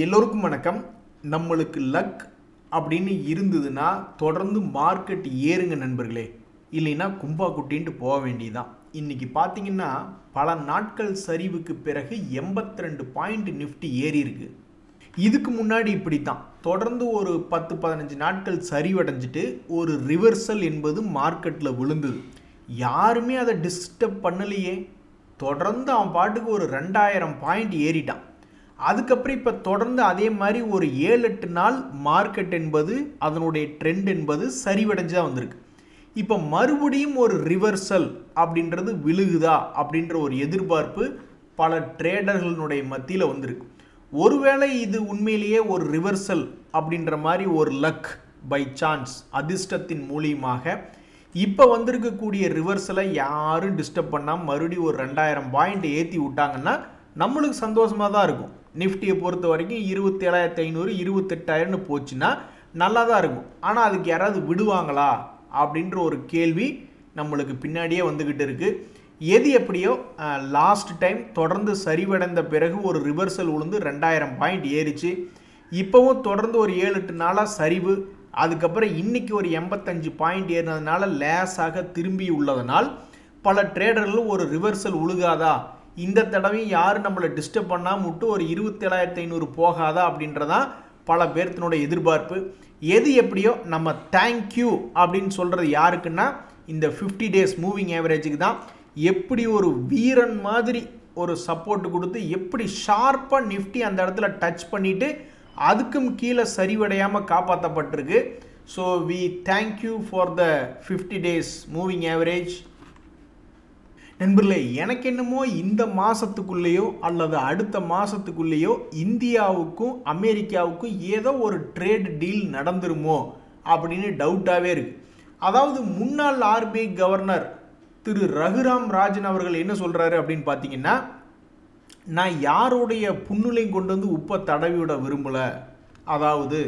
எல்லோருக்கும் வணக்கம். நம்மளுக்கு லக் அப்படின்னு இருந்ததுன்னா தொடர்ந்து மார்க்கெட் ஏறுங்க நண்பர்களே, இல்லைன்னா கும்பா குட்டின்ட்டு போக வேண்டியதான். இன்னைக்கு பார்த்தீங்கன்னா பல நாட்கள் சரிவுக்கு பிறகு 82 பாயிண்ட் நிஃப்டி ஏறி இருக்கு. இதுக்கு முன்னாடி இப்படித்தான் தொடர்ந்து ஒரு 10-15 நாட்கள் சரிவடைஞ்சிட்டு ஒரு ரிவர்சல் என்பது மார்க்கெட்டில் விழுந்தது. யாருமே அதை டிஸ்டர்ப் பண்ணலையே. தொடர்ந்து அவன் பாட்டுக்கு ஒரு 2000 பாயிண்ட் ஏறிட்டான். அதுக்கப்புறம் இப்போ தொடர்ந்து அதே மாதிரி ஒரு 7-8 நாள் மார்க்கெட் என்பது அதனுடைய ட்ரெண்ட் என்பது சரிவடைஞ்சு தான் வந்திருக்கு. இப்போ மறுபடியும் ஒரு ரிவர்சல் அப்படின்றது விழுகுதா அப்படின்ற ஒரு எதிர்பார்ப்பு பல ட்ரேடர்களுடைய மத்தியில் வந்திருக்கு. ஒருவேளை இது உண்மையிலேயே ஒரு ரிவர்சல் அப்படின்ற மாதிரி ஒரு லக் பை சான்ஸ் அதிர்ஷ்டத்தின் மூலியமாக இப்போ வந்திருக்கக்கூடிய ரிவர்சலை யாரும் டிஸ்டர்ப் பண்ணாமல் மறுபடியும் ஒரு 2000 பாயிண்ட் ஏற்றி விட்டாங்கன்னா நம்மளுக்கு சந்தோஷமாக தான் இருக்கும். நிஃப்டியை பொறுத்த வரைக்கும் 27,500 28,000 போச்சுன்னா நல்லா தான் இருக்கும். ஆனால் அதுக்கு யாராவது விடுவாங்களா அப்படின்ற ஒரு கேள்வி நம்மளுக்கு பின்னாடியே வந்துக்கிட்டு இருக்குது. எது எப்படியோ லாஸ்ட் டைம் தொடர்ந்து சரிவடைந்த பிறகு ஒரு ரிவர்சல் விழுந்து 2000 பாயிண்ட் ஏறிச்சு. இப்போவும் தொடர்ந்து ஒரு 7-8 நாளாக சரிவு. அதுக்கப்புறம் இன்னைக்கு ஒரு 85 பாயிண்ட் ஏறினதுனால லேஸாக திரும்பி உள்ளதனால் பல ட்ரேடர்கள் ஒரு ரிவர்சல் உழுகாதா, இந்த தடவையும் யாரும் நம்மளை டிஸ்டர்ப் பண்ணாமல் விட்டு ஒரு 27,500 போகாதா அப்படின்றதான் பல பேர்த்தினோட எதிர்பார்ப்பு. எது எப்படியோ நம்ம தேங்க்யூ அப்படின்னு சொல்கிறது யாருக்குன்னா இந்த 50 டேஸ் மூவிங் ஆவரேஜுக்கு தான். எப்படி ஒரு வீரன் மாதிரி ஒரு சப்போர்ட் கொடுத்து எப்படி ஷார்ப்பாக நிஃப்டி அந்த இடத்துல டச் பண்ணிவிட்டு அதுக்கும் கீழே சரிவடையாமல் காப்பாற்றப்பட்டிருக்கு. So we thank you for the 50 days moving average. நண்பர்களே, எனக்கு என்னமோ இந்த மாதத்துக்குள்ளேயோ அல்லது அடுத்த மாதத்துக்குள்ளேயோ இந்தியாவுக்கும் அமெரிக்காவுக்கும் ஏதோ ஒரு ட்ரேட் டீல் நடந்துருமோ அப்படின்னு டவுட்டாகவே இருக்குது. அதாவது முன்னாள் ஆர்பிஐ கவர்னர் திரு ரகுராம் ராஜன் அவர்கள் என்ன சொல்கிறாரு அப்படின்னு பார்த்தீங்கன்னா, நான் யாருடைய புண்ணுலையும் கொண்டு வந்து உப்பை தடவி விட விரும்பலை. அதாவது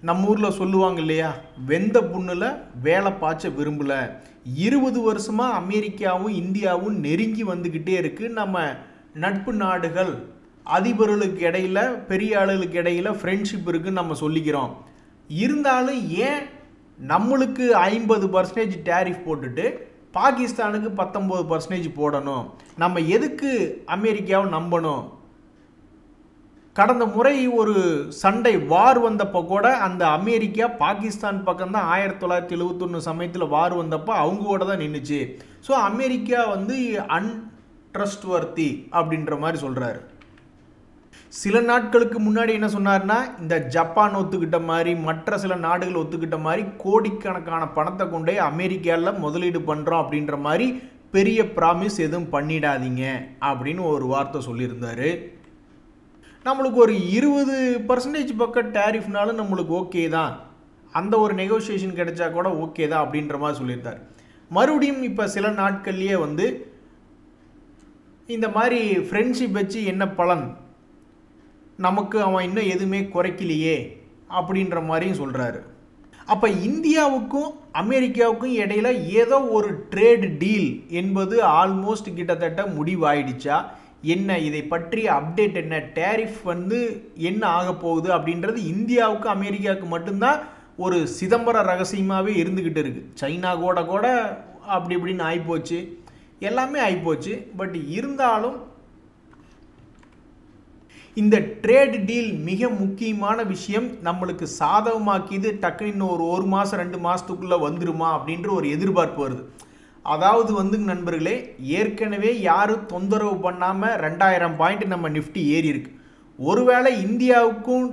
நம்ம ஊரில் சொல்லுவாங்க இல்லையா, வெந்த புண்ணில் வேலை பாய்ச்ச விரும்பலை. 20 வருஷமாக அமெரிக்காவும் இந்தியாவும் நெருங்கி வந்துக்கிட்டே இருக்குது. நம்ம நட்பு நாடுகள், அதிபர்களுக்கு இடையில் பெரிய ஆளுகளுக்கு இடையில் ஃப்ரெண்ட்ஷிப் இருக்குதுன்னு நம்ம சொல்லிக்கிறோம். இருந்தாலும் ஏன் நம்மளுக்கு 50% டேரிஃப் போட்டுட்டு பாகிஸ்தானுக்கு 19% போடணும்? நம்ம எதுக்கு அமெரிக்காவை நம்பணும்? கடந்த முறை ஒரு சண்டை வார் வந்தப்போ கூட அந்த அமெரிக்கா பாகிஸ்தான் பக்கம்தான் 1971 சமயத்தில் வார் வந்தப்போ அவங்க கூட தான் நின்றுச்சு. ஸோ அமெரிக்கா அன்ட்ரஸ்ட்வர்த்தி அப்படின்ற மாதிரி சொல்கிறாரு. சில நாட்களுக்கு முன்னாடி என்ன சொன்னார்னா, இந்த ஜப்பான் ஒத்துக்கிட்ட மாதிரி மற்ற சில நாடுகள் ஒத்துக்கிட்ட மாதிரி கோடிக்கணக்கான பணத்தை கொண்டே அமெரிக்காவில் முதலீடு பண்ணுறோம் அப்படின்ற மாதிரி பெரிய ப்ராமிஸ் எதுவும் பண்ணிடாதீங்க அப்படின்னு ஒரு வார்த்தை சொல்லியிருந்தார். நம்மளுக்கு ஒரு 20% பக்கம் டேரிஃப்னாலும் நம்மளுக்கு ஓகே தான், அந்த ஒரு நெகோசியேஷன் கிடைச்சா கூட ஓகே தான் அப்படின்ற மாதிரி சொல்லியிருந்தார். மறுபடியும் இப்போ சில நாட்கள்லேயே இந்த மாதிரி ஃப்ரெண்ட்ஷிப் வச்சு என்ன பலன், நமக்கு அவன் இன்னும் எதுவுமே குறைக்கலையே அப்படின்ற மாதிரியும் சொல்கிறாரு. அப்போ இந்தியாவுக்கும் அமெரிக்காவுக்கும் இடையில ஏதோ ஒரு ட்ரேட் டீல் என்பது ஆல்மோஸ்ட் கிட்டத்தட்ட முடிவாயிடுச்சா என்ன? இதை பற்றி அப்டேட் என்ன? டேரிஃப் என்ன ஆக போகுது அப்படின்றது இந்தியாவுக்கு அமெரிக்காவுக்கு மட்டும்தான் ஒரு சிதம்பர ரகசியமாகவே இருந்துக்கிட்டு இருக்குது. சைனா கூட அப்படி இப்படின்னு ஆகிப்போச்சு, எல்லாமே ஆகிப்போச்சு. பட் இருந்தாலும் இந்த ட்ரேட் டீல் மிக முக்கியமான விஷயம். நம்மளுக்கு சாதகமாக்கிது டக்குன்னு இன்னும் ஒரு மாதம் 2 மாதத்துக்குள்ளே வந்துருமா அப்படின்ற ஒரு எதிர்பார்ப்பு வருது. அதாவது நண்பர்களே, ஏற்கனவே யாரும் தொந்தரவு பண்ணாமல் 2000 பாயிண்ட் நம்ம நிஃப்டி ஏறி இருக்கு. ஒருவேளை இந்தியாவுக்கும்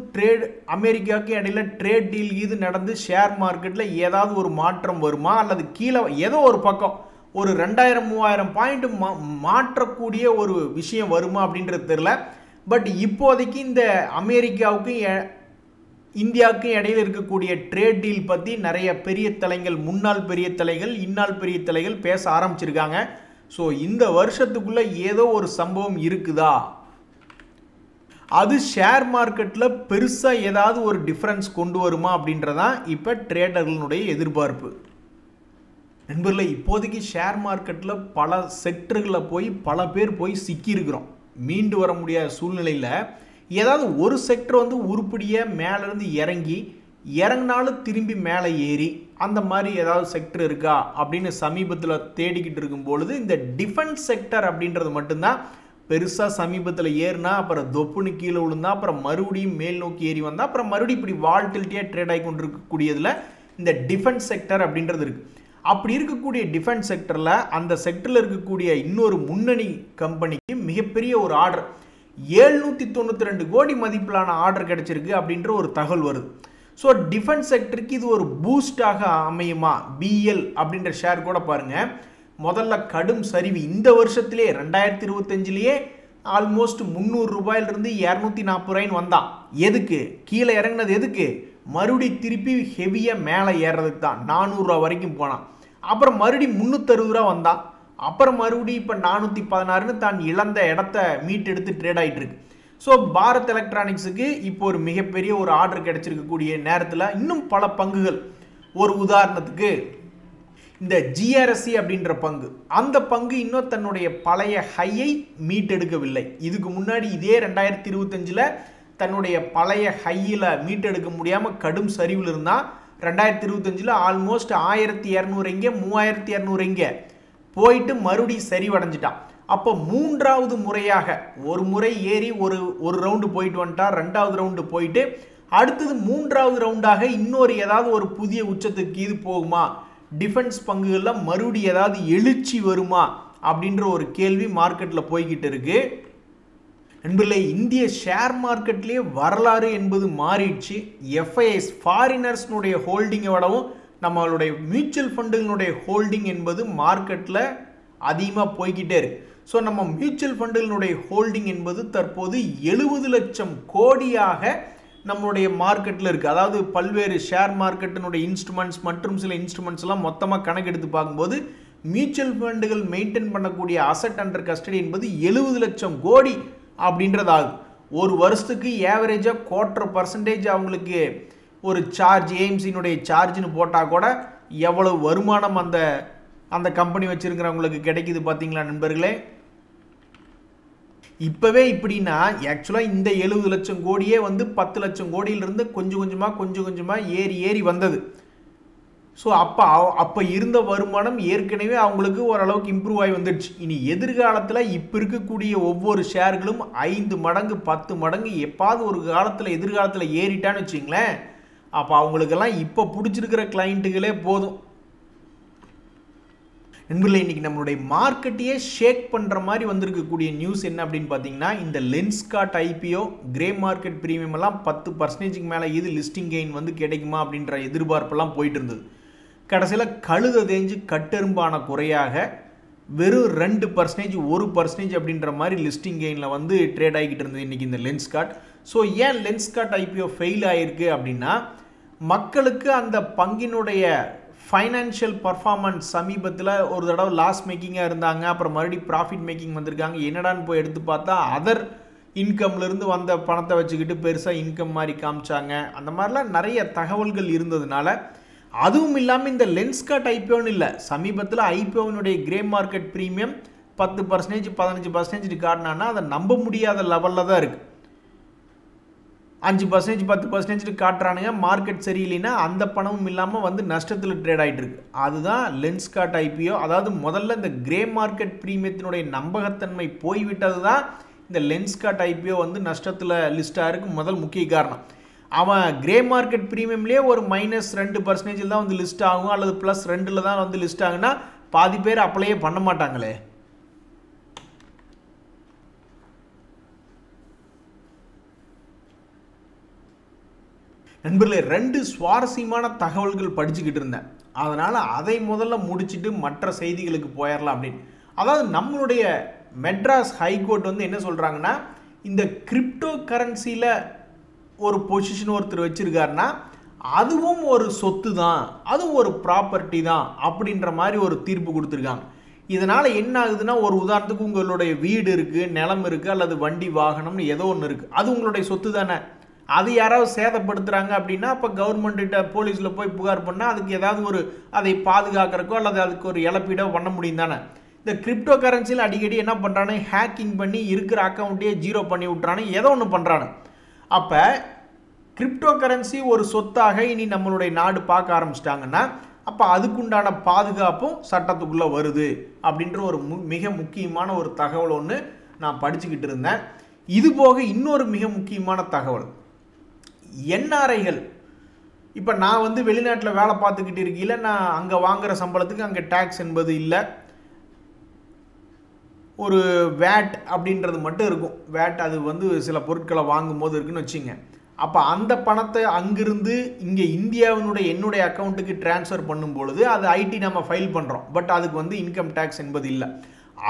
அமெரிக்காவுக்கும் இடையில ட்ரேட் டீல் இது நடந்து ஷேர் மார்க்கெட்டில் ஏதாவது ஒரு மாற்றம் வருமா, அல்லது கீழே ஏதோ ஒரு பக்கம் ஒரு 2000-3000 பாயிண்ட் மாற்றக்கூடிய ஒரு விஷயம் வருமா அப்படின்றது தெரியல. பட் இப்போதைக்கு இந்த அமெரிக்காவுக்கும் இந்தியாவுக்கும் இடையில் இருக்கக்கூடிய ட்ரேட் டீல் பற்றி நிறைய பெரிய தலைகள், முன்னாள் பெரிய தலைகள், இந்நாள் பெரிய தலைகள் பேச ஆரம்பிச்சிருக்காங்க. ஸோ இந்த வருஷத்துக்குள்ளே ஏதோ ஒரு சம்பவம் இருக்குதா, அது ஷேர் மார்க்கெட்டில் பெருசாக ஏதாவது ஒரு டிஃப்ரென்ஸ் கொண்டு வருமா அப்படின்றதான் இப்போ ட்ரேடர்களுடைய எதிர்பார்ப்பு. நண்பர்களே, இப்போதைக்கு ஷேர் மார்க்கெட்டில் பல செக்டர்களில் பல பேர் சிக்கியிருக்கிறோம். மீண்டு வர முடியாத சூழ்நிலையில் ஏதாவது ஒரு செக்டர் வந்து உருப்படியாக மேலேருந்து இறங்கினாலும் திரும்பி மேலே ஏறி அந்த மாதிரி ஏதாவது செக்டர் இருக்கா அப்படின்னு சமீபத்தில் தேடிக்கிட்டு இருக்கும் பொழுது இந்த டிஃபென்ஸ் செக்டர் அப்படின்றது மட்டும்தான் பெருசாக சமீபத்தில் ஏறினா அப்புறம் தொப்புன்னு கீழே விழுந்தா அப்புறம் மறுபடியும் மேல் நோக்கி ஏறி வந்தால் அப்புறம் மறுபடியும் இப்படி வால்டிலிட்டியாக ட்ரேட் ஆகி கொண்டு இருக்கக்கூடியதில் இந்த டிஃபென்ஸ் செக்டர் அப்படின்றது இருக்குது. அப்படி இருக்கக்கூடிய டிஃபென்ஸ் செக்டரில் அந்த செக்டரில் இருக்கக்கூடிய இன்னொரு முன்னணி கம்பெனிக்கு மிகப்பெரிய ஒரு ஆர்டர் 792 கோடி மதிப்பிலான ஆர்டர் கிடைச்சிருக்கு அப்படின்ற ஒரு தகவல் வருது. ஸோ டிஃபென்ஸ் செக்டருக்கு இது ஒரு பூஸ்டாக அமையுமா? பிஎல் அப்படின்ற ஷேர் கூட பாருங்கள் முதல்ல கடும் சரிவு இந்த வருஷத்திலே 2025லேயே ஆல்மோஸ்ட் 300 ரூபாயிலிருந்து 240 ரூபாய்ன்னு வந்தான். எதுக்கு கீழே இறங்கினது? எதுக்கு மறுபடி திருப்பி ஹெவியாக மேலே ஏறுறதுக்கு தான். 400 ரூபா வரைக்கும் போனான். அப்புறம் மறுபடியும் 360 ரூபா வந்தான். அப்புறம் மறுபடியும் இப்போ 416ன்னு தான் இழந்த இடத்த மீட்டெடுத்து ட்ரேட் ஆகிட்டு இருக்கு. ஸோ பாரத் எலக்ட்ரானிக்ஸுக்கு இப்போ ஒரு மிகப்பெரிய ஒரு ஆர்டர் கிடைச்சிருக்கக்கூடிய நேரத்தில் இன்னும் பல பங்குகள், ஒரு உதாரணத்துக்கு இந்த ஜிஆர்எஸ்சி அப்படின்ற பங்கு, அந்த பங்கு இன்னும் தன்னுடைய பழைய ஹையை மீட்டெடுக்கவில்லை. இதுக்கு முன்னாடி இதே 2025ல் தன்னுடைய பழைய ஹையில் மீட்டெடுக்க முடியாமல் கடும் சரிவில் இருந்தால் 2025ல் ஆல்மோஸ்ட் 1200 இங்கே 3200 இங்கே போயிட்டு மறுபடியும் சரிவடைஞ்சிட்டான். அப்போ மூன்றாவது முறையாக ஒரு முறை ஏறி ஒரு ரவுண்டு போயிட்டு வந்துட்டா, ரெண்டாவது ரவுண்டு போயிட்டு அடுத்தது மூன்றாவது ரவுண்டாக இன்னொரு ஏதாவது ஒரு புதிய உச்சத்துக்கு இது போகுமா? டிஃபென்ஸ் பங்குகளில் மறுபடியும் ஏதாவது எழுச்சி வருமா அப்படின்ற ஒரு கேள்வி மார்க்கெட்டில் போய்கிட்டு இருக்கு. நண்பர்களே, இந்திய ஷேர் மார்க்கெட்லேயே வரலாறு என்பது மாறிடுச்சு. எஃப்ஐஎஸ் ஃபாரினர்ஸ்னுடைய ஹோல்டிங்கை விடவும் நம்மளுடைய மியூச்சுவல் ஃபண்டுகளுடைய ஹோல்டிங் என்பது மார்க்கெட்டில் அதிகமாக போய்கிட்டே இருக்கு. ஸோ நம்ம மியூச்சுவல் ஃபண்டுகளுடைய ஹோல்டிங் என்பது தற்போது 70 லட்சம் கோடியாக நம்மளுடைய மார்க்கெட்டில் இருக்குது. அதாவது பல்வேறு ஷேர் மார்க்கெட்டினுடைய இன்ஸ்ட்ருமெண்ட்ஸ் மற்றும் சில இன்ஸ்ட்ருமெண்ட்ஸ் எல்லாம் மொத்தமாக கணக்கெடுத்து பார்க்கும்போது மியூச்சுவல் ஃபண்டுகள் மெயின்டைன் பண்ணக்கூடிய அசட் அண்டர் கஸ்டடி என்பது 70 லட்சம் கோடி அப்படின்றது ஆகும். ஒரு வருஷத்துக்கு ஏவரேஜாக 0.25% அவங்களுக்கு ஒரு சார்ஜ், ஏஎம்சியினுடைய சார்ஜ்னு போட்டால் கூட எவ்வளவு வருமானம் அந்த கம்பெனி வச்சுருக்கிறவங்களுக்கு கிடைக்குது பார்த்தீங்களா நண்பர்களே. இப்போவே இப்படின்னா ஆக்சுவலாக இந்த 70 லட்சம் கோடியே வந்து 10 லட்சம் கோடியிலிருந்து கொஞ்சம் கொஞ்சமாக ஏறி வந்தது. ஸோ அப்போ இருந்த வருமானம் ஏற்கனவே அவங்களுக்கு ஓரளவுக்கு இம்ப்ரூவ் ஆகி வந்துடுச்சு. இனி எதிர்காலத்தில் இப்போ இருக்கக்கூடிய ஒவ்வொரு ஷேர்களும் 5 மடங்கு 10 மடங்கு எப்பாவது ஒரு காலத்தில் எதிர்காலத்தில் ஏறிட்டான்னு வச்சிங்களேன், அப்போ அவங்களுக்கெல்லாம் இப்போ பிடிச்சிருக்கிற கிளைண்ட்டுகளே போதும். நண்பர்களே, இன்றைக்கி நம்மளுடைய மார்க்கெட்டையே ஷேக் பண்ணுற மாதிரி வந்திருக்கக்கூடிய நியூஸ் என்ன அப்படின்னு பார்த்தீங்கன்னா, இந்த Lenskart IPO grey market premium எல்லாம் 10% மேலே இது லிஸ்டிங் கெயின் வந்து கிடைக்குமா அப்படின்ற எதிர்பார்ப்பெல்லாம் போயிட்டு இருந்தது. கடைசியில் கழுத தேஞ்சு கட்டெரும்பான குறையாக வெறும் 2% 1% அப்படின்ற மாதிரி லிஸ்டிங் கெயினில் வந்து ட்ரேட் ஆகிக்கிட்டு இருந்தது இன்றைக்கி இந்த லென்ஸ்கார்ட். ஸோ ஏன் லென்ஸ்கார்ட் ஐபிஓ ஃபெயில் ஆகிருக்கு அப்படின்னா, மக்களுக்கு அந்த பங்கினுடைய ஃபைனான்ஷியல் பர்ஃபார்மன்ஸ் சமீபத்தில் ஒரு தடவை லாஸ் மேக்கிங்காக இருந்தாங்க, அப்புறம் மறுபடியும் ப்ராஃபிட் மேக்கிங் வந்திருக்காங்க. என்னடான்னு போய் எடுத்து பார்த்தா அதர் இன்கம்லேருந்து வந்த பணத்தை வச்சுக்கிட்டு பெருசாக இன்கம் மாதிரி காமிச்சாங்க. அந்த மாதிரிலாம் நிறைய தகவல்கள் இருந்ததுனால, அதுவும் இல்லாமல் இந்த லென்ஸ்கார்ட் ஐபிஓன்னு இல்லை, சமீபத்தில் ஐபிஓனுடைய கிரே மார்க்கெட் ப்ரீமியம் 10% 15% காட்டினான்னா அதை நம்ப முடியாத லெவலில் தான் இருக்குது. 5% 10% காட்டுறானுங்க. மார்க்கெட் சரியில்லைன்னா அந்த பணமும் இல்லாமல் வந்து நஷ்டத்தில் ட்ரேட் ஆகிட்டு இருக்கு. அதுதான் லென்ஸ்கார்ட் ஐபிஓ. அதாவது முதல்ல இந்த கிரே மார்க்கெட் ப்ரீமியத்தினுடைய நம்பகத்தன்மை போய்விட்டது தான் இந்த லென்ஸ்கார்ட் ஐபிஓ வந்து நஷ்டத்தில் லிஸ்டாக இருக்குது முதல் முக்கிய காரணம். அவன் கிரே மார்க்கெட் ப்ரீமியம்லேயே ஒரு -2% தான் வந்து லிஸ்ட் ஆகும், அல்லது +2 தான் வந்து லிஸ்ட் ஆகுன்னா பாதி பேர் அப்ளையே பண்ண மாட்டாங்களே. நண்பர்களே, 2 சுவாரஸ்யமான தகவல்கள் படிச்சுக்கிட்டு இருந்தேன். அதனால் அதை முதல்ல முடிச்சுட்டு மற்ற செய்திகளுக்கு போயிடலாம் அப்படின்னு. அதாவது நம்மளுடைய மெட்ராஸ் ஹைகோர்ட் வந்து என்ன சொல்கிறாங்கன்னா, இந்த கிரிப்டோ கரன்சியில் ஒரு பொசிஷன் ஒருத்தர் வச்சுருக்காருன்னா அதுவும் ஒரு சொத்து தான், அதுவும் ஒரு ப்ராப்பர்ட்டி தான் அப்படின்ற மாதிரி ஒரு தீர்ப்பு கொடுத்துருக்காங்க. இதனால் என்ன ஆகுதுன்னா, ஒரு உதாரணத்துக்கு உங்களுடைய வீடு இருக்குது, நிலம் இருக்குது, அல்லது வண்டி வாகனம்னு ஏதோ ஒன்று இருக்குது, அது உங்களுடைய சொத்து தானே. அது யாராவது சேதப்படுத்துகிறாங்க அப்படின்னா அப்போ கவர்மெண்ட்டிட்ட போலீஸில் போய் புகார் பண்ணால் அதுக்கு ஏதாவது ஒரு அதை பாதுகாக்கிறக்கோ அல்லது அதுக்கு ஒரு இழப்பீடோ பண்ண முடியும் தானே. இந்த கிரிப்டோ கரன்சியில் அடிக்கடி என்ன பண்ணுறானு, ஹேக்கிங் பண்ணி இருக்கிற அக்கௌண்ட்டையே ஜீரோ பண்ணி விட்றானு, ஏதோ ஒன்று பண்ணுறானு. அப்போ கிரிப்டோ கரன்சி ஒரு சொத்தாக இனி நம்மளுடைய நாடு பார்க்க ஆரம்பிச்சிட்டாங்கன்னா அப்போ அதுக்குண்டான பாதுகாப்பும் சட்டத்துக்குள்ளே வருது அப்படின்ற ஒரு மிக முக்கியமான ஒரு தகவல் ஒன்று நான் படிச்சுக்கிட்டு இருந்தேன். இது போக இன்னொரு மிக முக்கியமான தகவல், என்ஆர்ஐகள். இப்போ நான் வந்து வெளிநாட்டில் வேலை பார்த்துக்கிட்டு இருக்கையில் நான் அங்கே வாங்குகிற சம்பளத்துக்கு அங்கே டேக்ஸ் என்பது இல்லை. ஒரு வேட் அப்படின்றது மட்டும் இருக்கும். வேட் அது வந்து சில பொருட்களை வாங்கும் போது இருக்குன்னு வச்சுங்க. அப்போ அந்த பணத்தை அங்கிருந்து இங்கே இந்தியாவினுடைய என்னுடைய அக்கௌண்ட்டுக்கு டிரான்ஸ்ஃபர் பண்ணும் பொழுது அது ஐடி நம்ம ஃபைல் பண்ணுறோம். பட் அதுக்கு வந்து இன்கம் டேக்ஸ் என்பது இல்லை.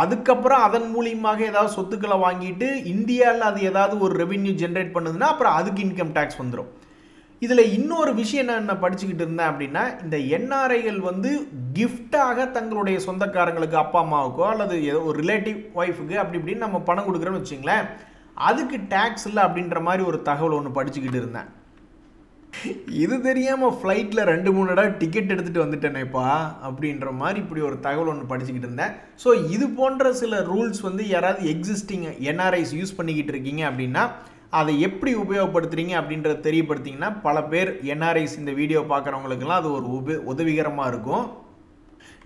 அதுக்கப்புறம் அதன் மூலியமாக ஏதாவது சொத்துக்களை வாங்கிட்டு இந்தியாவில் அது ஏதாவது ஒரு ரெவென்யூ ஜென்ரேட் பண்ணுதுன்னா அப்புறம் அதுக்கு இன்கம் டேக்ஸ் வந்துடும். இதில் இன்னொரு விஷயம் என்ன படிச்சுக்கிட்டு இருந்தேன் அப்படின்னா, இந்த என்ஆர்ஐகள் வந்து கிஃப்டாக தங்களுடைய சொந்தக்காரங்களுக்கு, அப்பா அம்மாவுக்கோ அல்லது ஏதோ ஒரு ரிலேட்டிவ் ஒய்ஃபுக்கு அப்படி இப்படின்னு நம்ம பணம் கொடுக்குறோன்னு வச்சுங்களேன், அதுக்கு டேக்ஸ் இல்லை அப்படின்ற மாதிரி ஒரு தகவல் ஒன்று படிச்சுக்கிட்டு இருந்தேன். இது தெரியாமல் ஃப்ளைட்டில் 2-3 தடவை டிக்கெட் எடுத்துகிட்டு வந்துட்டேனேப்பா அப்படின்ற மாதிரி இப்படி ஒரு தகவல் ஒன்று படிச்சுக்கிட்டு இருந்தேன். ஸோ இது போன்ற சில ரூல்ஸ் வந்து யாராவது எக்ஸிஸ்டிங் என்ஆர்ஐஸ் யூஸ் பண்ணிக்கிட்டு இருக்கீங்க அப்படின்னா அதை எப்படி உபயோகப்படுத்துறீங்க அப்படின்றத தெரியப்படுத்திங்கன்னா பல பேர் என்ஆர்ஐஸ் இந்த வீடியோ பார்க்குறவங்களுக்கெல்லாம் அது ஒரு உதவிகரமாக இருக்கும்.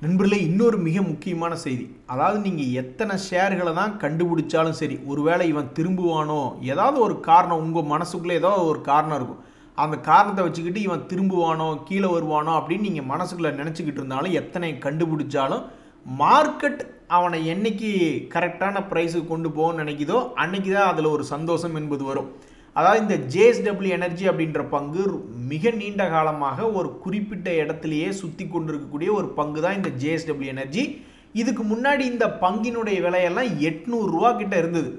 நண்பர்களே, இன்னொரு மிக முக்கியமான செய்தி, அதாவது நீங்கள் எத்தனை ஷேர்களை தான் கண்டுபிடிச்சாலும் சரி, ஒருவேளை இவன் திரும்புவானோ, ஏதாவது ஒரு காரணம் உங்கள் மனசுக்குள்ளே ஏதாவது ஒரு காரணம் இருக்கும், அந்த காரணத்தை வச்சுக்கிட்டு இவன் திரும்புவானோ கீழே வருவானோ அப்படின்னு நீங்கள் மனசுக்குள்ளே நினச்சிக்கிட்டு இருந்தாலும், எத்தனை கண்டுபிடிச்சாலும் மார்க்கெட் அவனை என்னைக்கு கரெக்டான ப்ரைஸுக்கு கொண்டு போகணும்னு நினைக்குதோ அன்னைக்கு தான் அதில் ஒரு சந்தோஷம் என்பது வரும். அதாவது இந்த ஜேஎஸ்டபிள்யூ எனர்ஜி அப்படின்ற பங்கு மிக நீண்ட காலமாக ஒரு குறிப்பிட்ட இடத்துலையே சுற்றி கொண்டிருக்கக்கூடிய ஒரு பங்கு தான் இந்த ஜேஎஸ்டபிள்யூ எனர்ஜி. இதுக்கு முன்னாடி இந்த பங்கினுடைய விலையெல்லாம் 800 ரூபா கிட்ட இருந்தது.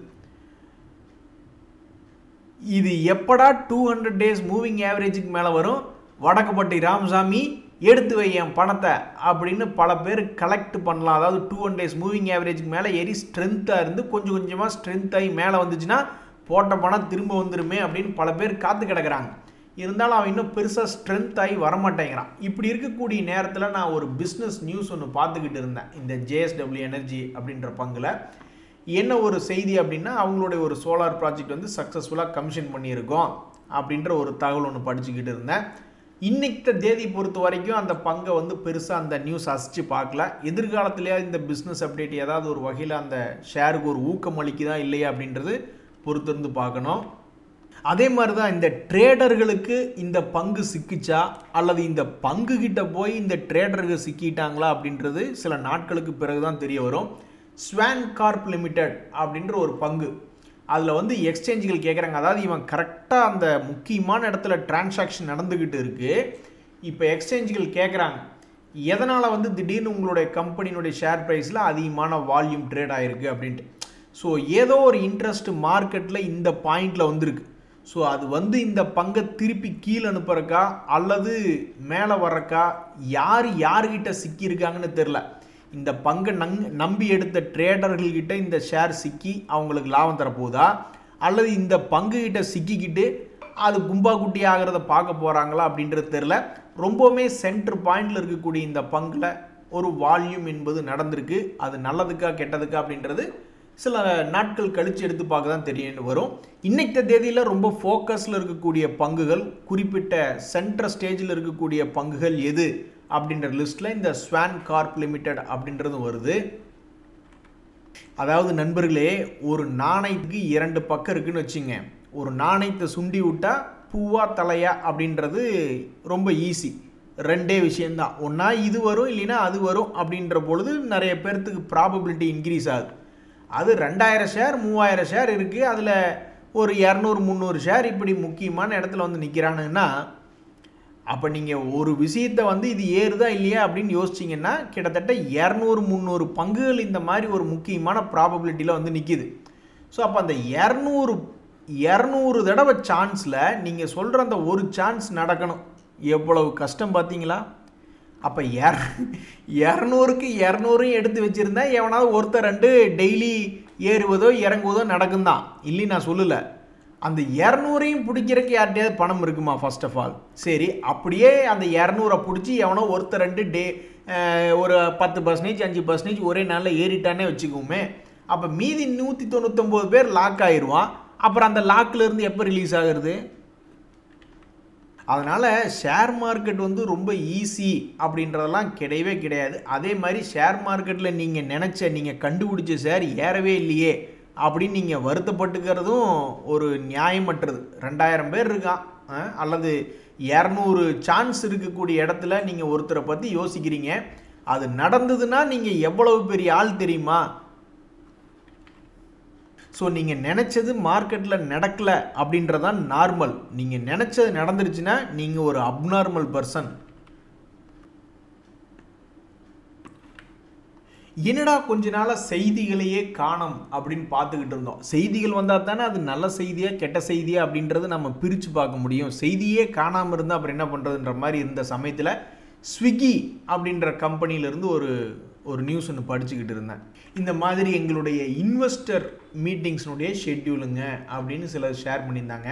இது எப்படா 200 டேஸ் மூவிங் ஆவரேஜுக்கு மேலே வரும், வடக்குப்பட்டி ராமசாமி எடுத்து வை என் பணத்தை அப்படின்னு பல பேர் கலெக்ட் பண்ணலாம். அதாவது 200 டேஸ் மூவிங் ஆவரேஜுக்கு மேலே ஏறி ஸ்ட்ரென்த்தாக இருந்து கொஞ்சம் கொஞ்சமாக ஸ்ட்ரென்த் ஆகி மேலே வந்துச்சுன்னா போட்ட பணம் திரும்ப வந்துருமே அப்படின்னு பல பேர் காத்து கிடக்கிறாங்க. இருந்தாலும் அவன் இன்னும் பெருசாக ஸ்ட்ரென்த் ஆகி வரமாட்டேங்கிறான். இப்படி இருக்கக்கூடிய நேரத்தில் நான் ஒரு பிஸ்னஸ் நியூஸ் ஒன்று பார்த்துக்கிட்டு இருந்தேன். இந்த ஜேஎஸ்டபிள்யூ எனர்ஜி அப்படின்ற பங்கில் என்ன ஒரு செய்தி அப்படின்னா, அவங்களுடைய ஒரு சோலார் ப்ராஜெக்ட் வந்து சக்ஸஸ்ஃபுல்லாக கமிஷன் பண்ணியிருக்கோம் அப்படின்ற ஒரு தகவல் ஒன்று படிச்சுக்கிட்டு இருந்தேன். இன்னைக்கு தேதி பொறுத்த வரைக்கும் அந்த பங்கை வந்து பெருசாக அந்த நியூஸ் அசிச்சு பார்க்கல. எதிர்காலத்திலேயே இந்த பிஸ்னஸ் அப்டேட் ஏதாவது ஒரு வகையில் அந்த ஷேருக்கு ஒரு ஊக்கம் அளிக்குதா இல்லையா அப்படின்றது பொறுத்திருந்து பார்க்கணும். அதே மாதிரி தான் இந்த ட்ரேடர்களுக்கு இந்த பங்கு சிக்கிச்சா அல்லது இந்த பங்கு கிட்ட போய் இந்த ட்ரேடர்கள் சிக்கிட்டாங்களா அப்படின்றது சில நாட்களுக்கு பிறகு தான் தெரிய வரும். ஸ்வான் கார்ப் லிமிடெட் அப்படின்ற ஒரு பங்கு, அதில் வந்து எக்ஸ்சேஞ்சுகள் கேட்குறாங்க. அதாவது இவன் கரெக்டாக அந்த முக்கியமான இடத்துல டிரான்சாக்ஷன் நடந்துக்கிட்டு இருக்குது. இப்போ எக்ஸ்சேஞ்சுகள் கேட்குறாங்க, எதனால் வந்து திடீர்னு உங்களுடைய கம்பெனியினுடைய ஷேர் ப்ரைஸில் அதிகமான வால்யூம் ட்ரேட் ஆகிருக்கு அப்படின்ட்டு. ஸோ ஏதோ ஒரு இன்ட்ரெஸ்ட் மார்க்கெட்டில் இந்த பாயிண்டில் வந்திருக்கு. ஸோ அது வந்து இந்த பங்கை திருப்பி கீழே அனுப்புறக்கா அல்லது மேலே வர்றக்கா, யார்கிட்ட சிக்கியிருக்காங்கன்னு தெரில. இந்த பங்கை நம்பி எடுத்த ட்ரேடர்கள்கிட்ட இந்த ஷேர் சிக்கி அவங்களுக்கு லாபம் தரப்போகுதா, அல்லது இந்த பங்குகிட்ட சிக்கிக்கிட்டு அது கும்பா குட்டி ஆகிறத பார்க்க போகிறாங்களா அப்படின்றது தெரில. ரொம்பவுமே சென்டர் பாயிண்டில் இருக்கக்கூடிய இந்த பங்கில் ஒரு வால்யூம் என்பது நடந்திருக்கு. அது நல்லதுக்கா கெட்டதுக்கா அப்படின்றது சில நாட்கள் கழித்து எடுத்து பார்க்க தான் தெரிய வரும். இன்னைக்கு தேதியில் ரொம்ப ஃபோக்கஸில் இருக்கக்கூடிய பங்குகள், குறிப்பிட்ட சென்டர் ஸ்டேஜில் இருக்கக்கூடிய பங்குகள் எது அப்படின்ற லிஸ்ட்டில் இந்த ஸ்வான் கார்ப் லிமிடெட் அப்படின்றது வருது. அதாவது நண்பர்களே, ஒரு நாணயத்துக்கு 2 பக்கம் இருக்குன்னு வச்சுங்க. ஒரு நாணயத்தை சுண்டி விட்டா பூவா தலையா அப்படின்றது ரொம்ப ஈஸி. 2 விஷயந்தான், ஒன்றா இது வரும் இல்லைன்னா அது வரும் அப்படின்ற பொழுது நிறைய பேர்த்துக்கு ப்ராபபிலிட்டி இன்க்ரீஸ் ஆகுது. அது 2000 ஷேர் 3000 ஷேர் இருக்குது, அதில் ஒரு 200-300 ஷேர் இப்படி முக்கியமான இடத்துல வந்து நிற்கிறானுங்கன்னா, அப்போ நீங்கள் ஒரு விஷயத்தை வந்து இது ஏறுதா இல்லையா அப்படின்னு யோசிச்சிங்கன்னா கிட்டத்தட்ட 200-300 பங்குகள் இந்த மாதிரி ஒரு முக்கியமான ப்ராபபிலிட்டியில் வந்து நிற்கிது. ஸோ அப்போ அந்த 200 தடவை சான்ஸில் நீங்கள் சொல்கிற அந்த ஒரு சான்ஸ் நடக்கணும். எவ்வளவு கஷ்டம் பார்த்தீங்களா? அப்போ 200க்கு 200 எடுத்து வச்சுருந்தா எவனாவது ஒருத்தர் 2 டெய்லி ஏறுவதோ இறங்குவதோ நடக்கும்தான், இல்லை நான் சொல்லலை. அந்த 200ஐயும் பிடிக்கிறதுக்கு யார்கிட்டயாவது பணம் இருக்குமா? ஃபர்ஸ்ட் ஆஃப் ஆல் சரி, அப்படியே அந்த 200 பிடிச்சி எவனோ ஒருத்தர் 2 ஒரு 10%, 5% ஒரே நாளில் ஏறிட்டானே வச்சுக்கோமே. அப்போ மீதி 199 பேர் லாக் ஆயிடுவான். அப்புறம் அந்த லாக்லேருந்து எப்போ ரிலீஸ் ஆகுறது? அதனால் ஷேர் மார்க்கெட் வந்து ரொம்ப ஈஸி அப்படின்றதெல்லாம் கிடையவே கிடையாது. அதே மாதிரி ஷேர் மார்க்கெட்டில் நீங்கள் கண்டுபிடிச்ச ஷேர் ஏறவே இல்லையே அப்படின்னு நீங்கள் வருத்தப்பட்டுக்கிறதும் ஒரு நியாயமற்றது. 2000 பேர் இருக்கான், அல்லது 200 சான்ஸ் இருக்கக்கூடிய இடத்துல நீங்கள் ஒருத்தரை பற்றி யோசிக்கிறீங்க. அது நடந்ததுன்னா நீங்கள் எவ்வளவு பெரிய ஆள் தெரியுமா? ஸோ நீங்கள் நினச்சது மார்க்கெட்டில் நடக்கலை அப்படின்றதான் நார்மல். நீங்கள் நினச்சது நடந்துருச்சுன்னா நீங்கள் ஒரு அப்நார்மல் பர்சன். என்னடா கொஞ்ச நாளாக செய்திகளையே காணோம் அப்படின்னு பார்த்துக்கிட்டு இருந்தோம். செய்திகள் வந்தால் தானே அது நல்ல செய்தியா கெட்ட செய்தியா அப்படின்றது நம்ம பிரித்து பார்க்க முடியும். செய்தியே காணாமல் இருந்தால் அப்புறம் என்ன பண்ணுறதுன்ற மாதிரி இருந்த சமயத்தில் ஸ்விக்கி அப்படின்ற கம்பெனியிலேருந்து ஒரு நியூஸ் ஒன்று படிச்சுக்கிட்டு இருந்தேன். இந்த மாதிரி எங்களுடைய இன்வெஸ்டர் மீட்டிங்ஸ்னுடைய ஷெட்யூலுங்க அப்படின்னு சிலர் ஷேர் பண்ணியிருந்தாங்க.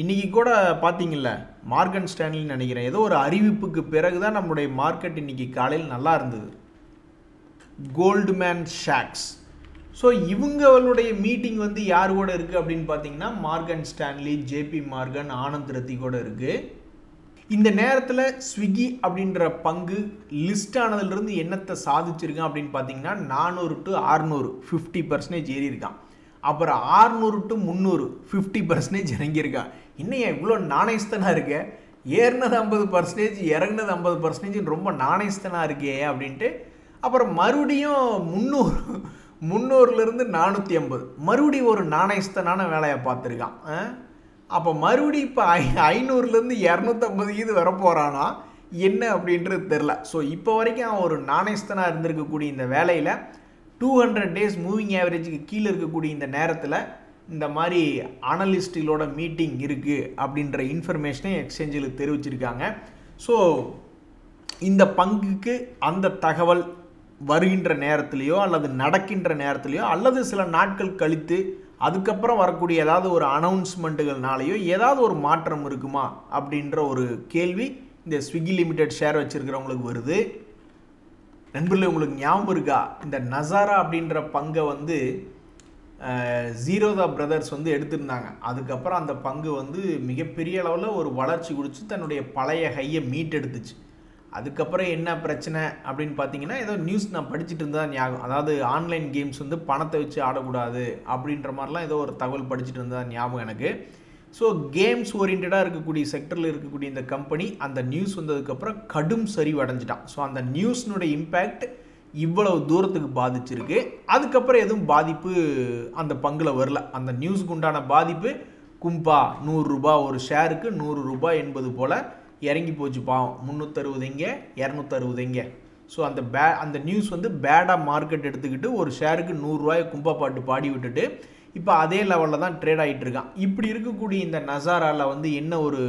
இன்றைக்கி கூட பார்த்தீங்கல்ல, மார்கன் ஸ்டான்லின்னு நினைக்கிறேன், ஏதோ ஒரு அறிவிப்புக்கு பிறகு தான் நம்மளுடைய மார்க்கெட் இன்றைக்கி காலையில் நல்லா இருந்தது. கோல்ட்மேன் சாக்ஸ். ஸோ இவங்களுடைய மீட்டிங் வந்து யார் கூட இருக்குது அப்படின்னு பார்த்தீங்கன்னா Morgan Stanley, JP Morgan, Anand Rathi கூட இருக்குது. இந்த நேரத்தில் ஸ்விக்கி அப்படின்ற பங்கு லிஸ்ட் ஆனதுலேருந்து என்னத்தை சாதிச்சிருக்கான் அப்படின்னு பார்த்தீங்கன்னா 400 to 600 50% ஏறி இருக்கான். அப்புறம் 600 to 300 50% இறங்கியிருக்கான். இன்னும் இவ்வளோ நாணயஸ்தனாக இருக்க, ஏறினது 50%, இறங்கினது 50% ரொம்ப நாணயஸ்தனாக இருக்கே அப்படின்ட்டு. அப்புறம் மறுபடியும் 300லேருந்து 450 மறுபடியும் ஒரு நாணயஸ்தனான வேலையை பார்த்துருக்கான். அப்போ மறுபடியும் இப்போ 500லேருந்து 250 இது வரப்போகிறானா என்ன அப்படின்றது தெரில. ஸோ இப்போ வரைக்கும் அவன் ஒரு நாணயஸ்தனாக இருந்திருக்கக்கூடிய இந்த வேலையில் 200 days மூவிங் ஆவரேஜுக்கு கீழே இருக்கக்கூடிய இந்த நேரத்தில் இந்த மாதிரி அனலிஸ்டுகளோட மீட்டிங் இருக்குது அப்படின்ற இன்ஃபர்மேஷனை எக்ஸ்சேஞ்சில் தெரிவிச்சிருக்காங்க. ஸோ இந்த பங்குக்கு அந்த தகவல் வருகின்ற நேரத்திலையோ அல்லது நடக்கின்ற நேரத்திலையோ அல்லது சில நாட்கள் கழித்து அதுக்கப்புறம் வரக்கூடிய ஏதாவது ஒரு அனௌன்ஸ்மெண்ட்டுகள்னாலேயோ ஏதாவது ஒரு மாற்றம் இருக்குமா அப்படின்ற ஒரு கேள்வி இந்த ஸ்விக்கி லிமிடெட் ஷேர் வச்சுருக்கிறவங்களுக்கு வருது. நண்பர்களே, உங்களுக்கு ஞாபகம் இருக்கா, இந்த நசாரா அப்படின்ற பங்கை வந்து ஜீரோதா பிரதர்ஸ் வந்து எடுத்திருந்தாங்க. அதுக்கப்புறம் அந்த பங்கு வந்து மிகப்பெரிய அளவில் ஒரு வளர்ச்சி குடிச்சு தன்னுடைய பழைய ஹையை மீட்டெடுத்துச்சு. அதுக்கப்புறம் என்ன பிரச்சனை அப்படின்னு பார்த்தீங்கன்னா, ஏதோ நியூஸ் நான் படிச்சுட்டு இருந்தால் ஞாபகம், அதாவது ஆன்லைன் கேம்ஸ் வந்து பணத்தை வச்சு ஆடக்கூடாது அப்படின்ற மாதிரிலாம் ஏதோ ஒரு தகவல் படிச்சுட்டு இருந்தால் ஞாபகம் எனக்கு. ஸோ கேம்ஸ் ஓரியன்டாக இருக்கக்கூடிய செக்டரில் இருக்கக்கூடிய இந்த கம்பெனி அந்த நியூஸ் வந்ததுக்கப்புறம் கடும் சரிவு அடைஞ்சிட்டான். ஸோ அந்த நியூஸ்னுடைய இம்பேக்ட் இவ்வளவு தூரத்துக்கு பாதிச்சிருக்கு. அதுக்கப்புறம் எதுவும் பாதிப்பு அந்த பங்கில் வரல. அந்த நியூஸுக்கு உண்டான பாதிப்பு கும்பா 100 ரூபாய் ஒரு ஷேருக்கு 100 ரூபாய் என்பது போல் இறங்கி போச்சு. பாவம், 360 இங்கே 260 இங்கே. ஸோ அந்த நியூஸ் வந்து பேடாக மார்க்கெட் எடுத்துக்கிட்டு ஒரு ஷேருக்கு 100 ரூபாயை கும்பா பாட்டு பாடி விட்டுட்டு இப்போ அதே லெவலில் தான் ட்ரேட் ஆகிட்டு இருக்கான். இப்படி இருக்கக்கூடிய இந்த நசாராவில் வந்து என்ன ஒரு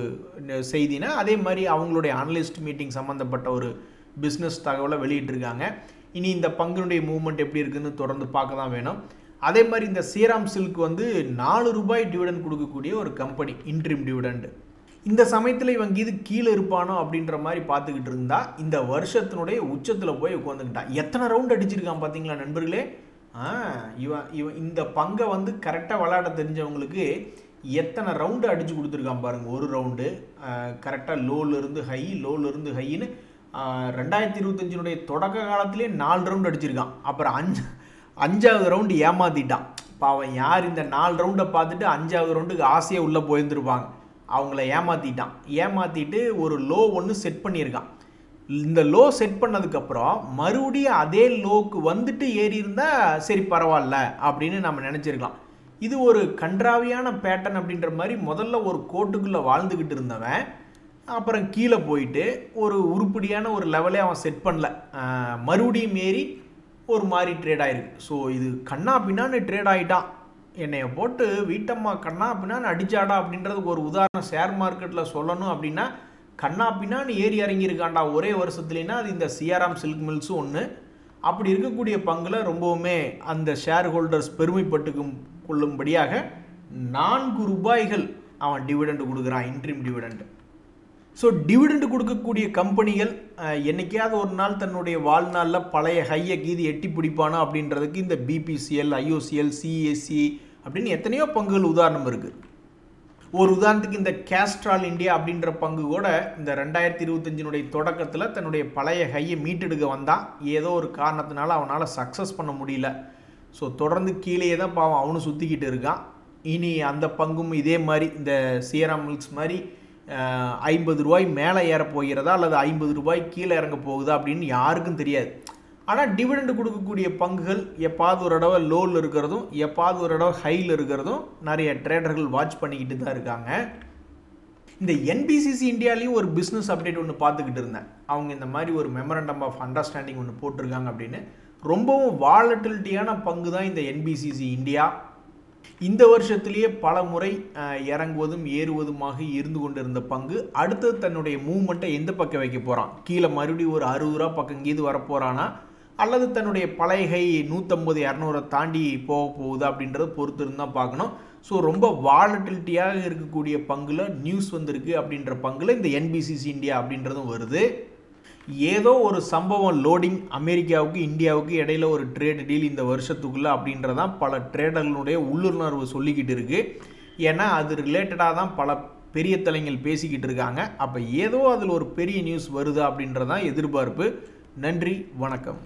செய்தினா, அதே மாதிரி அவங்களுடைய அனலிஸ்ட் மீட்டிங் சம்மந்தப்பட்ட ஒரு பிஸ்னஸ் தகவலை வெளியிட்டிருக்காங்க. இனி இந்த பங்குனுடைய மூவ்மெண்ட் எப்படி இருக்குதுன்னு தொடர்ந்து பார்க்க தான் வேணும். அதே மாதிரி இந்த ஸ்ரீராம் சில்க் வந்து 4 ரூபாய் டிவிடெண்ட் கொடுக்கக்கூடிய ஒரு கம்பெனி, இன்ட்ரீம் டிவிடெண்ட். இந்த சமயத்தில் இவங்க இது கீழே இருப்பானோ அப்படின்ற மாதிரி பார்த்துக்கிட்டு இருந்தா இந்த வருஷத்தினுடைய உச்சத்தில் போய் உட்காந்துக்கிட்டான். எத்தனை ரவுண்ட் அடிச்சிருக்கான் பார்த்தீங்களா நண்பர்களே. இவன் இந்த பங்கை வந்து கரெக்டாக விளையாட தெரிஞ்சவங்களுக்கு எத்தனை ரவுண்டு அடித்து கொடுத்துருக்கான் பாருங்கள். ஒரு ரவுண்டு கரெக்டாக லோலேருந்து ஹைன்னு 2025 தொடக்க காலத்திலே 4 ரவுண்டு அடிச்சிருக்கான். அப்புறம் 5வது ரவுண்டு ஏமாற்றிட்டான். இப்போ அவன் யார் இந்த 4 ரவுண்டை பார்த்துட்டு 5வது ரவுண்டுக்கு ஆசையாக உள்ளே போயிருந்துருப்பாங்க, அவங்கள ஏமாற்றிட்டு ஒரு லோ ஒன்று செட் பண்ணியிருக்கான். இந்த லோ செட் பண்ணதுக்கப்புறம் மறுபடியும் அதே லோக்கு வந்துட்டு ஏறி இருந்தால் சரி பரவாயில்ல அப்படின்னு நம்ம நினச்சிருக்கலாம். இது ஒரு கன்றாவியான பேட்டர்ன் அப்படின்ற மாதிரி முதல்ல ஒரு கோட்டுக்குள்ளே வாழ்ந்துக்கிட்டு இருந்தவன் அப்புறம் கீழே போயிட்டு ஒரு உருப்படியான ஒரு லெவலே அவன் செட் பண்ணல, மறுபடியும் ஏறி ஒரு மாதிரி ட்ரேட் ஆகிருக்கு. ஸோ இது கண்ணா பின்னான்னு ட்ரேட் ஆகிட்டான். என்னைய போட்டு வீட்டம்மா கண்ணா பின்னான்னு அடிச்சாடா அப்படின்றதுக்கு ஒரு உதாரணம் ஷேர் மார்க்கெட்டில் சொல்லணும் அப்படின்னா, கண்ணா பின்னான்னு ஏறி இறங்கியிருக்காண்டா ஒரே வருஷத்துலேன்னா அது இந்த ஸ்ரீராம் சில்க் மில்ஸும் ஒன்று. அப்படி இருக்கக்கூடிய பங்கில் ரொம்பவுமே அந்த ஷேர் ஹோல்டர்ஸ் பெருமைப்பட்டு கொள்ளும்படியாக 4 ரூபாய்கள் அவன் டிவிடெண்ட் கொடுக்குறான், இன்ட்ரீம் டிவிடெண்ட். ஸோ டிவிடெண்ட் கொடுக்கக்கூடிய கம்பெனிகள் என்னைக்காவது ஒரு நாள் தன்னுடைய வாழ்நாளில் பழைய ஹையை கீது எட்டி பிடிப்பானா அப்படின்றதுக்கு இந்த பிபிசிஎல், ஐஓசிஎல், சிஎஸ்சி அப்படின்னு எத்தனையோ பங்குகள் உதாரணம் இருக்குது. ஒரு உதாரணத்துக்கு இந்த கேஸ்ட்ரால் இந்தியா அப்படின்ற பங்கு கூட இந்த 2025 தொடக்கத்தில் தன்னுடைய பழைய ஹையை மீட்டெடுக்க வந்தான். ஏதோ ஒரு காரணத்தினால அவனால் சக்ஸஸ் பண்ண முடியல. ஸோ தொடர்ந்து கீழே தான் பாவம் அவனும் சுற்றிக்கிட்டு இருக்கான். இனி அந்த பங்கும் இதே மாதிரி இந்த சியரா மில்க்ஸ் மாதிரி 50 ரூபாய் மேலே ஏற போகிறதா அல்லது 50 ரூபாய் கீழே இறங்க போகுதா அப்படின்னு யாருக்கும் தெரியாது. ஆனால் டிவிடெண்ட் கொடுக்கக்கூடிய பங்குகள் எப்பாவது ஒரு தடவை லோவில் இருக்கிறதும் எப்பாவது ஒரு தடவை ஹையில் இருக்கிறதும் நிறைய ட்ரேடர்கள் வாட்ச் பண்ணிக்கிட்டு தான் இருக்காங்க. இந்த என்பிசிசி இந்தியாலையும் ஒரு பிஸ்னஸ் அப்டேட் ஒன்று பார்த்துக்கிட்டு இருந்தேன். அவங்க இந்த மாதிரி ஒரு மெமரண்டம் ஆஃப் அண்டர்ஸ்டாண்டிங் ஒன்று போட்டிருக்காங்க அப்படின்னு. ரொம்பவும் வாலட்டிலிட்டியான பங்கு தான் இந்த என்பிசிசி இந்தியா. இந்த வருஷத்திலேயே பல முறை இறங்குவதும் ஏறுவதுமாக இருந்து கொண்டு இருந்த பங்கு அடுத்தது தன்னுடைய மூவ்மெண்ட்டை எந்த பக்கம் வைக்க போகிறான், கீழே மறுபடியும் ஒரு 60 ரூபா பக்கம் கீது வரப்போகிறானா அல்லது தன்னுடைய பழைய கை 150, 200 தாண்டி போக போகுதா அப்படின்றத பொறுத்து இருந்தால் பார்க்கணும். ஸோ ரொம்ப வாலட்டிலிட்டியாக இருக்கக்கூடிய பங்கில் நியூஸ் வந்திருக்கு அப்படின்ற பங்கில் இந்த என்பிசிசி இந்தியா அப்படின்றதும் வருது. ஏதோ ஒரு சம்பவம் லோடிங் அமெரிக்காவுக்கு இந்தியாவுக்கு இடையில ஒரு ட்ரேட் டீல் இந்த வருஷத்துக்குள்ளே அப்படின்றதான் பல ட்ரேடர்களுடைய உள்ளுணர்வு சொல்லிக்கிட்டு இருக்குது. ஏன்னா அது ரிலேட்டடாக தான் பல பெரிய தலைங்கள் பேசிக்கிட்டு இருக்காங்க. அப்போ ஏதோ அதில் ஒரு பெரிய நியூஸ் வருதா அப்படின்றதான் எதிர்பார்ப்பு. நன்றி, வணக்கம்.